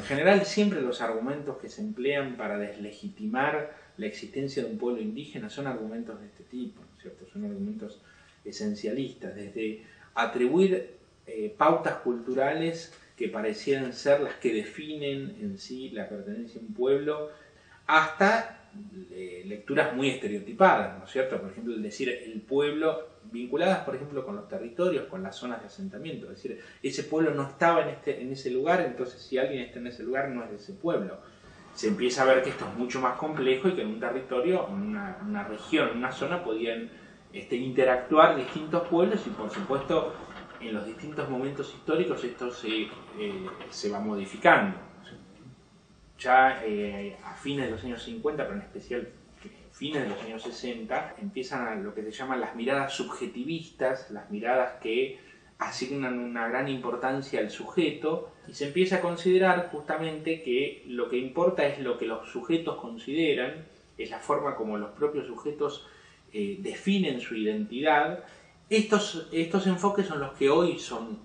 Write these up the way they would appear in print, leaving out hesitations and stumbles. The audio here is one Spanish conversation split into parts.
En general, siempre los argumentos que se emplean para deslegitimar la existencia de un pueblo indígena son argumentos de este tipo, ¿no es cierto? Son argumentos esencialistas, desde atribuir pautas culturales que parecieran ser las que definen en sí la pertenencia a un pueblo, hasta lecturas muy estereotipadas, ¿no es cierto? Por ejemplo, el decir el pueblo, vinculadas por ejemplo con los territorios, con las zonas de asentamiento, es decir, ese pueblo no estaba en ese lugar, entonces si alguien está en ese lugar no es de ese pueblo. Se empieza a ver que esto es mucho más complejo y que en un territorio, en una región, en una zona podían interactuar distintos pueblos y por supuesto en los distintos momentos históricos esto se va modificando. Ya a fines de los años 50, pero en especial fines de los años 60, empiezan a lo que se llaman las miradas subjetivistas, las miradas que asignan una gran importancia al sujeto, y se empieza a considerar justamente que lo que importa es lo que los sujetos consideran, es la forma como los propios sujetos definen su identidad. Estos enfoques son los que hoy son,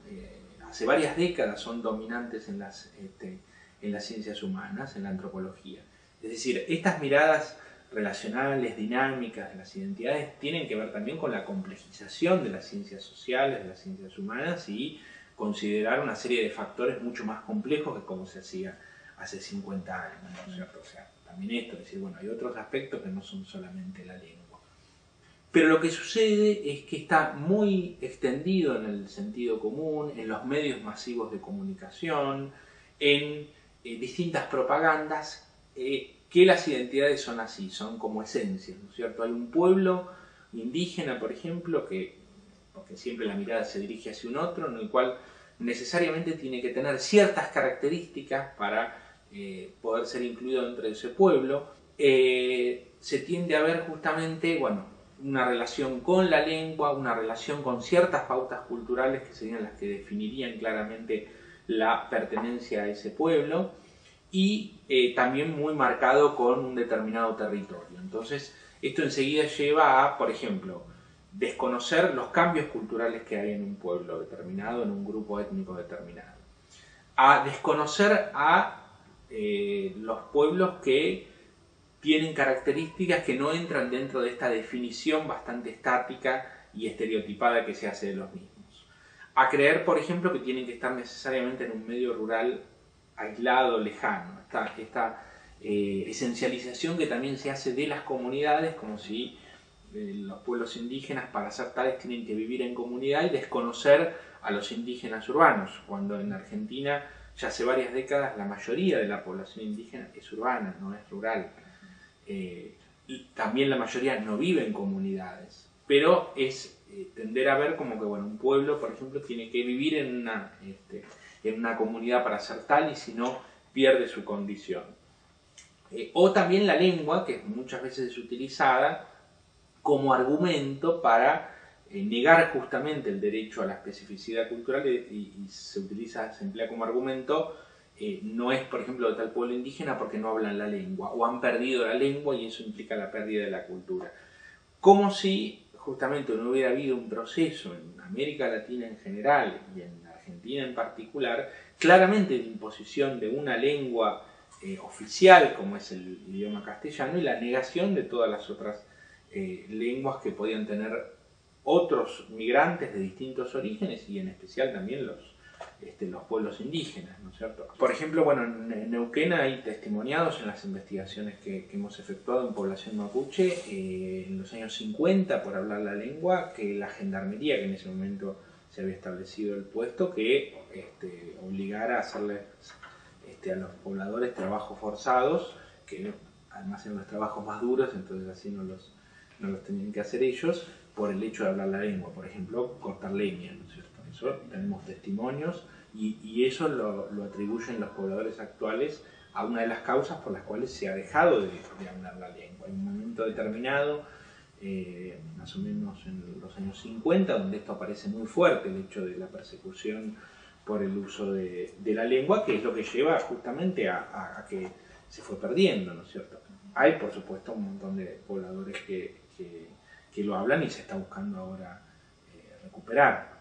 hace varias décadas, son dominantes en las ciencias humanas, en la antropología. Es decir, estas miradas relacionales, dinámicas de las identidades tienen que ver también con la complejización de las ciencias sociales, de las ciencias humanas y considerar una serie de factores mucho más complejos que como se hacía hace 50 años, ¿no es cierto? O sea, también esto, es decir, bueno, hay otros aspectos que no son solamente la lengua. Pero lo que sucede es que está muy extendido en el sentido común, en los medios masivos de comunicación, en distintas propagandas, que las identidades son así, son como esencias, ¿no es cierto? Hay un pueblo indígena, por ejemplo, porque siempre la mirada se dirige hacia un otro, en el cual necesariamente tiene que tener ciertas características para poder ser incluido dentro de ese pueblo. Se tiende a ver justamente, bueno, una relación con la lengua, una relación con ciertas pautas culturales que serían las que definirían claramente la pertenencia a ese pueblo, y también muy marcado con un determinado territorio. Entonces, esto enseguida lleva a, por ejemplo, desconocer los cambios culturales que hay en un pueblo determinado, en un grupo étnico determinado. A desconocer a los pueblos que tienen características que no entran dentro de esta definición bastante estática y estereotipada que se hace de los mismos. A creer, por ejemplo, que tienen que estar necesariamente en un medio rural aislado, lejano. Esta esencialización que también se hace de las comunidades, como si los pueblos indígenas para ser tales tienen que vivir en comunidad y desconocer a los indígenas urbanos, cuando en Argentina ya hace varias décadas la mayoría de la población indígena es urbana, no es rural. Y también la mayoría no vive en comunidades, pero es tender a ver como que bueno, un pueblo, por ejemplo, tiene que vivir en una comunidad para ser tal y si no pierde su condición. O también la lengua, que muchas veces es utilizada como argumento para negar justamente el derecho a la especificidad cultural y se emplea como argumento, no es por ejemplo de tal pueblo indígena porque no hablan la lengua o han perdido la lengua y eso implica la pérdida de la cultura. Como si justamente no hubiera habido un proceso en América Latina en general y en Argentina en particular, claramente de imposición de una lengua oficial como es el idioma castellano y la negación de todas las otras lenguas que podían tener otros migrantes de distintos orígenes y en especial también los pueblos indígenas, ¿no es cierto? Por ejemplo, bueno, en Neuquén hay testimoniados en las investigaciones que hemos efectuado en población mapuche en los años 50 por hablar la lengua, que la gendarmería, que en ese momento se había establecido el puesto, que obligara a hacerles a los pobladores trabajos forzados, que además eran los trabajos más duros, entonces así no los tenían que hacer ellos, por el hecho de hablar la lengua, por ejemplo, cortar leña, ¿no es cierto? Eso tenemos testimonios y eso lo atribuyen los pobladores actuales a una de las causas por las cuales se ha dejado de hablar la lengua. En un momento determinado, más o menos en los años 50, donde esto aparece muy fuerte, el hecho de la persecución por el uso de la lengua, que es lo que lleva justamente a que se fue perdiendo, ¿no es cierto? Hay, por supuesto, un montón de pobladores que lo hablan y se está buscando ahora recuperar.